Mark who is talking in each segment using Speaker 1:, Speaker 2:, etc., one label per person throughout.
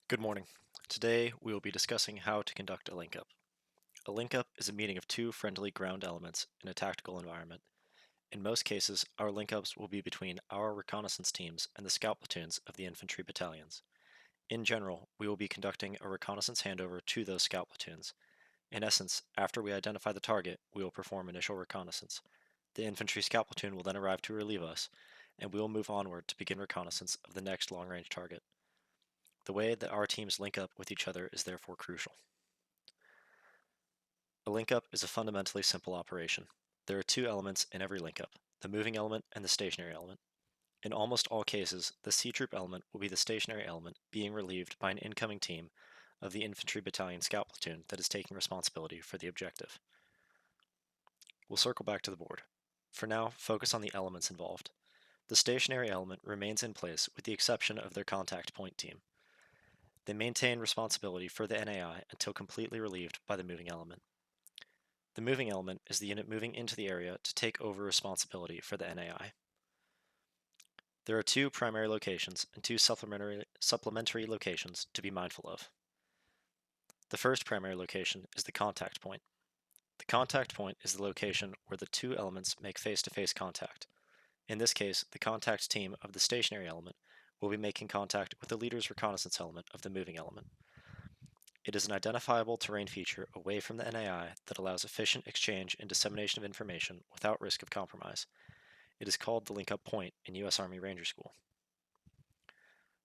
Speaker 1: Good morning. Today we will be discussing how to conduct a link-up. A link-up is a meeting of two friendly ground elements in a tactical environment. In most cases, our link-ups will be between our reconnaissance teams and the scout platoons of the infantry battalions. In general, we will be conducting a reconnaissance handover to those scout platoons. In essence, after we identify the target, we will perform initial reconnaissance. The infantry scout platoon will then arrive to relieve us, and we will move onward to begin reconnaissance of the next long-range target. The way that our teams link up with each other is therefore crucial. A link-up is a fundamentally simple operation. There are two elements in every link-up, the moving element and the stationary element. In almost all cases, the C-troop element will be the stationary element being relieved by an incoming team of the infantry battalion scout platoon that is taking responsibility for the objective. We'll circle back to the board. For now, focus on the elements involved. The stationary element remains in place with the exception of their contact point team. They maintain responsibility for the NAI until completely relieved by the moving element. The moving element is the unit moving into the area to take over responsibility for the NAI. There are two primary locations and two supplementary locations to be mindful of. The first primary location is the contact point. The contact point is the location where the two elements make face-to-face contact. In this case, the contact team of the stationary element will be making contact with the leader's reconnaissance element of the moving element. It is an identifiable terrain feature away from the NAI that allows efficient exchange and dissemination of information without risk of compromise. It is called the link-up point in U.S. Army Ranger School.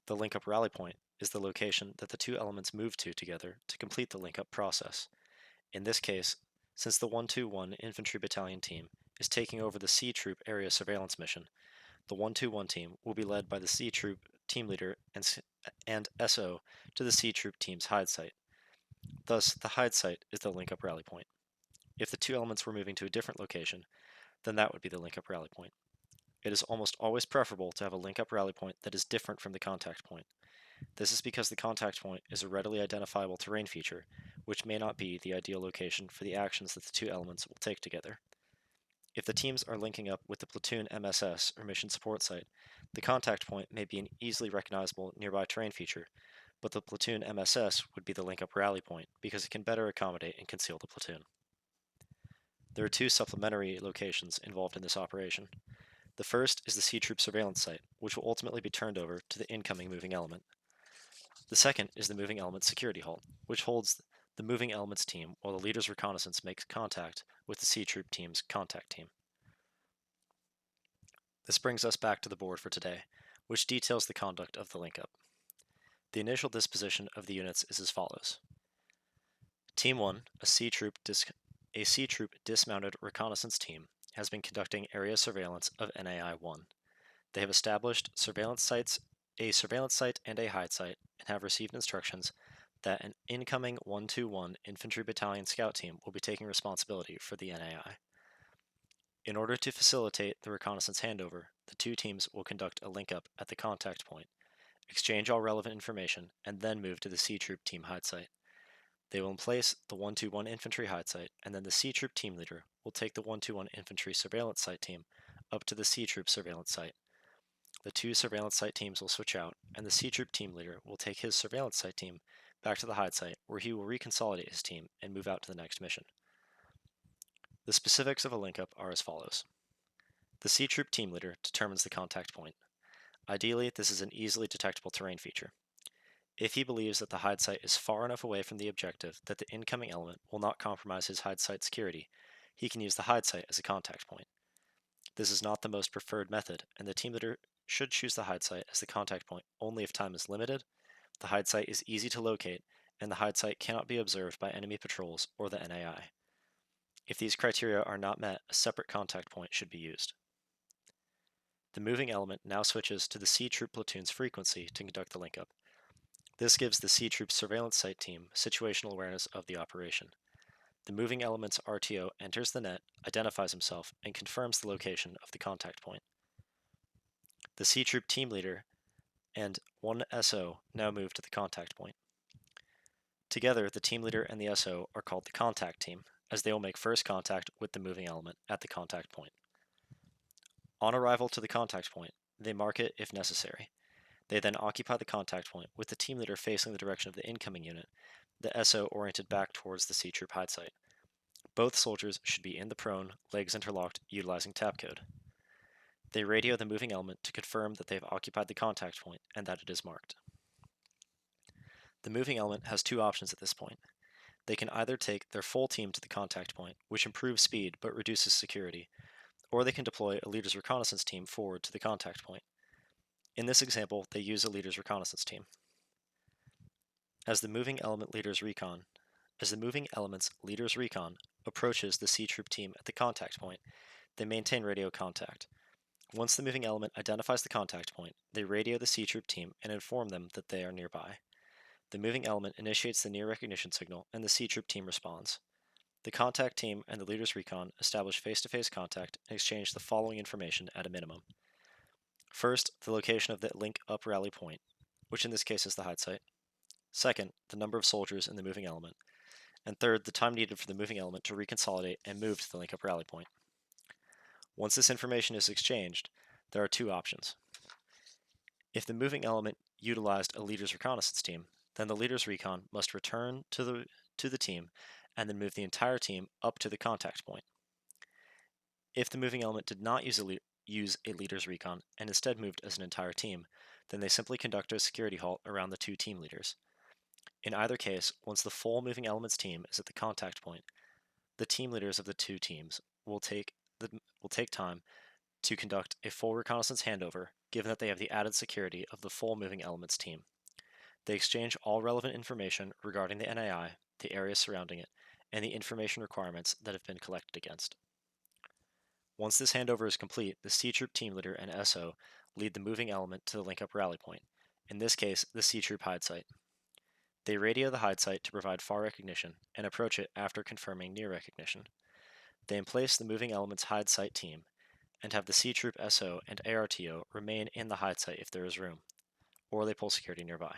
Speaker 1: The link-up rally point is the location that the two elements move to together to complete the link-up process. In this case, since the 121 Infantry Battalion team is taking over the C Troop area surveillance mission, the 121 team will be led by the C Troop team leader and SO to the C Troop team's hide site. Thus, the hide site is the link-up rally point. If the two elements were moving to a different location, then that would be the link-up rally point. It is almost always preferable to have a link-up rally point that is different from the contact point. This is because the contact point is a readily identifiable terrain feature, which may not be the ideal location for the actions that the two elements will take together. If the teams are linking up with the platoon MSS or mission support site, the contact point may be an easily recognizable nearby terrain feature, but the platoon MSS would be the link-up rally point because it can better accommodate and conceal the platoon. There are two supplementary locations involved in this operation. The first is the C-Troop surveillance site, which will ultimately be turned over to the incoming moving element. The second is the moving element security halt, which holds the moving element's team while the leader's reconnaissance makes contact with the C-Troop team's contact team. This brings us back to the board for today, which details the conduct of the link-up. The initial disposition of the units is as follows. Team 1, a C-Troop dismounted reconnaissance team, has been conducting area surveillance of NAI-1. They have established a surveillance site and a hide site, and have received instructions that an incoming 121 Infantry Battalion Scout team will be taking responsibility for the NAI. In order to facilitate the reconnaissance handover, the two teams will conduct a link-up at the contact point, exchange all relevant information, and then move to the C-Troop team hide site. They will place the 121 Infantry hide site, and then the C-Troop team leader will take the 121 Infantry surveillance site team up to the C-Troop surveillance site. The two surveillance site teams will switch out, and the C-Troop team leader will take his surveillance site team back to the hide site, where he will reconsolidate his team and move out to the next mission. The specifics of a link-up are as follows. The C-Troop team leader determines the contact point. Ideally, this is an easily detectable terrain feature. If he believes that the hide site is far enough away from the objective that the incoming element will not compromise his hide site security, he can use the hide site as a contact point. This is not the most preferred method, and the team leader should choose the hide site as the contact point only if time is limited, the hide site is easy to locate, and the hide site cannot be observed by enemy patrols or the NAI. If these criteria are not met, a separate contact point should be used. The moving element now switches to the C-Troop platoon's frequency to conduct the link-up. This gives the C-Troop surveillance site team situational awareness of the operation. The moving element's RTO enters the net, identifies himself, and confirms the location of the contact point. The C-Troop team leader and one SO now move to the contact point. Together, the team leader and the SO are called the contact team, as they will make first contact with the moving element at the contact point. On arrival to the contact point, they mark it if necessary. They then occupy the contact point with the team leader facing the direction of the incoming unit, the SO oriented back towards the C troop hide site. Both soldiers should be in the prone, legs interlocked, utilizing tab code. They radio the moving element to confirm that they have occupied the contact point and that it is marked. The moving element has two options at this point. They can either take their full team to the contact point, which improves speed but reduces security, or they can deploy a leader's reconnaissance team forward to the contact point. In this example, they use a leader's reconnaissance team. As the moving element's leader's recon approaches the C troop team at the contact point, they maintain radio contact. Once the moving element identifies the contact point, they radio the C troop team and inform them that they are nearby. The moving element initiates the near recognition signal and the C troop team responds. The contact team and the leader's recon establish face-to-face contact and exchange the following information at a minimum. First, the location of the link up rally point, which in this case is the hide site. Second, the number of soldiers in the moving element. And third, the time needed for the moving element to reconsolidate and move to the link up rally point. Once this information is exchanged, there are two options. If the moving element utilized a leader's reconnaissance team, then the leader's recon must return to the team and then move the entire team up to the contact point. If the moving element did not use a leader's recon and instead moved as an entire team, then they simply conduct a security halt around the two team leaders. In either case, once the full moving element's team is at the contact point, the team leaders of the two teams will take time to conduct a full reconnaissance handover, given that they have the added security of the full moving element's team. They exchange all relevant information regarding the NAI, the area surrounding it, and the information requirements that have been collected against. Once this handover is complete, the C troop team leader and SO lead the moving element to the link up rally point, in this case, the C troop hide site. They radio the hide site to provide far recognition and approach it after confirming near recognition. They emplace the moving element's hide site team and have the C troop SO and ARTO remain in the hide site if there is room, or they pull security nearby.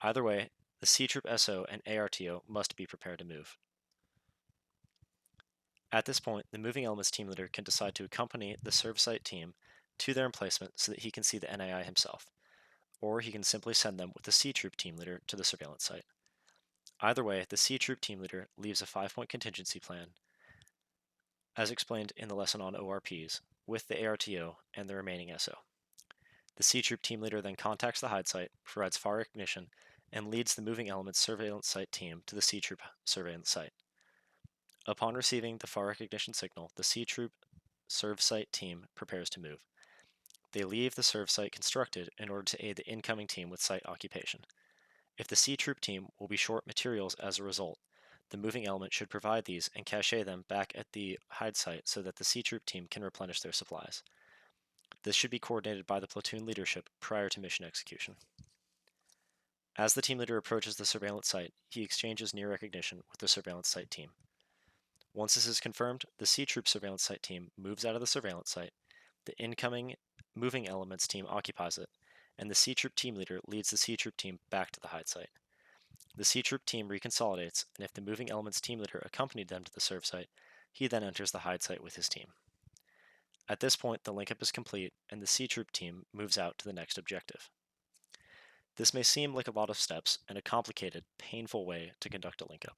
Speaker 1: Either way, the C troop SO and ARTO must be prepared to move. At this point, the moving element's team leader can decide to accompany the serve site team to their emplacement so that he can see the NAI himself, or he can simply send them with the C troop team leader to the surveillance site. Either way, the C troop team leader leaves a 5-point contingency plan, as explained in the lesson on ORPs, with the ARTO and the remaining SO. The C troop team leader then contacts the hide site, provides far recognition, and leads the moving element's surveillance site team to the C troop surveillance site. Upon receiving the far recognition signal, the C troop serve site team prepares to move. They leave the serve site constructed in order to aid the incoming team with site occupation. If the C troop team will be short materials as a result, the moving element should provide these and cache them back at the hide site so that the C troop team can replenish their supplies. This should be coordinated by the platoon leadership prior to mission execution. As the team leader approaches the surveillance site, he exchanges near recognition with the surveillance site team. Once this is confirmed, the C troop surveillance site team moves out of the surveillance site, the incoming moving elements team occupies it, and the C troop team leader leads the C troop team back to the hide site. The C troop team reconsolidates, and if the moving elements team leader accompanied them to the serve site, he then enters the hide site with his team. At this point, the link-up is complete, and the C troop team moves out to the next objective. This may seem like a lot of steps and a complicated, painful way to conduct a link-up.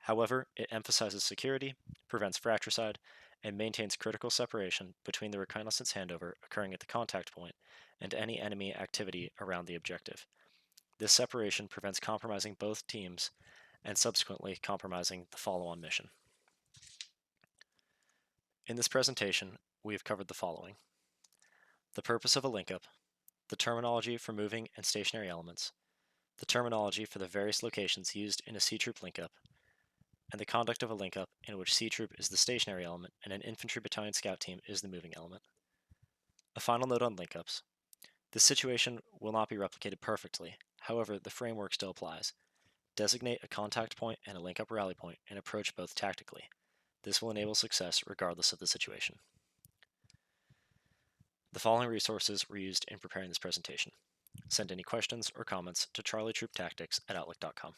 Speaker 1: However, it emphasizes security, prevents fratricide, and maintains critical separation between the reconnaissance handover occurring at the contact point and any enemy activity around the objective. This separation prevents compromising both teams and subsequently compromising the follow-on mission. In this presentation, we have covered the following: the purpose of a link-up, the terminology for moving and stationary elements, the terminology for the various locations used in a C-troop link-up, and the conduct of a link-up in which C-troop is the stationary element and an infantry battalion scout team is the moving element. A final note on link-ups. This situation will not be replicated perfectly, however, the framework still applies. Designate a contact point and a link-up rally point and approach both tactically. This will enable success regardless of the situation. The following resources were used in preparing this presentation. Send any questions or comments to charlietrooptactics@outlook.com.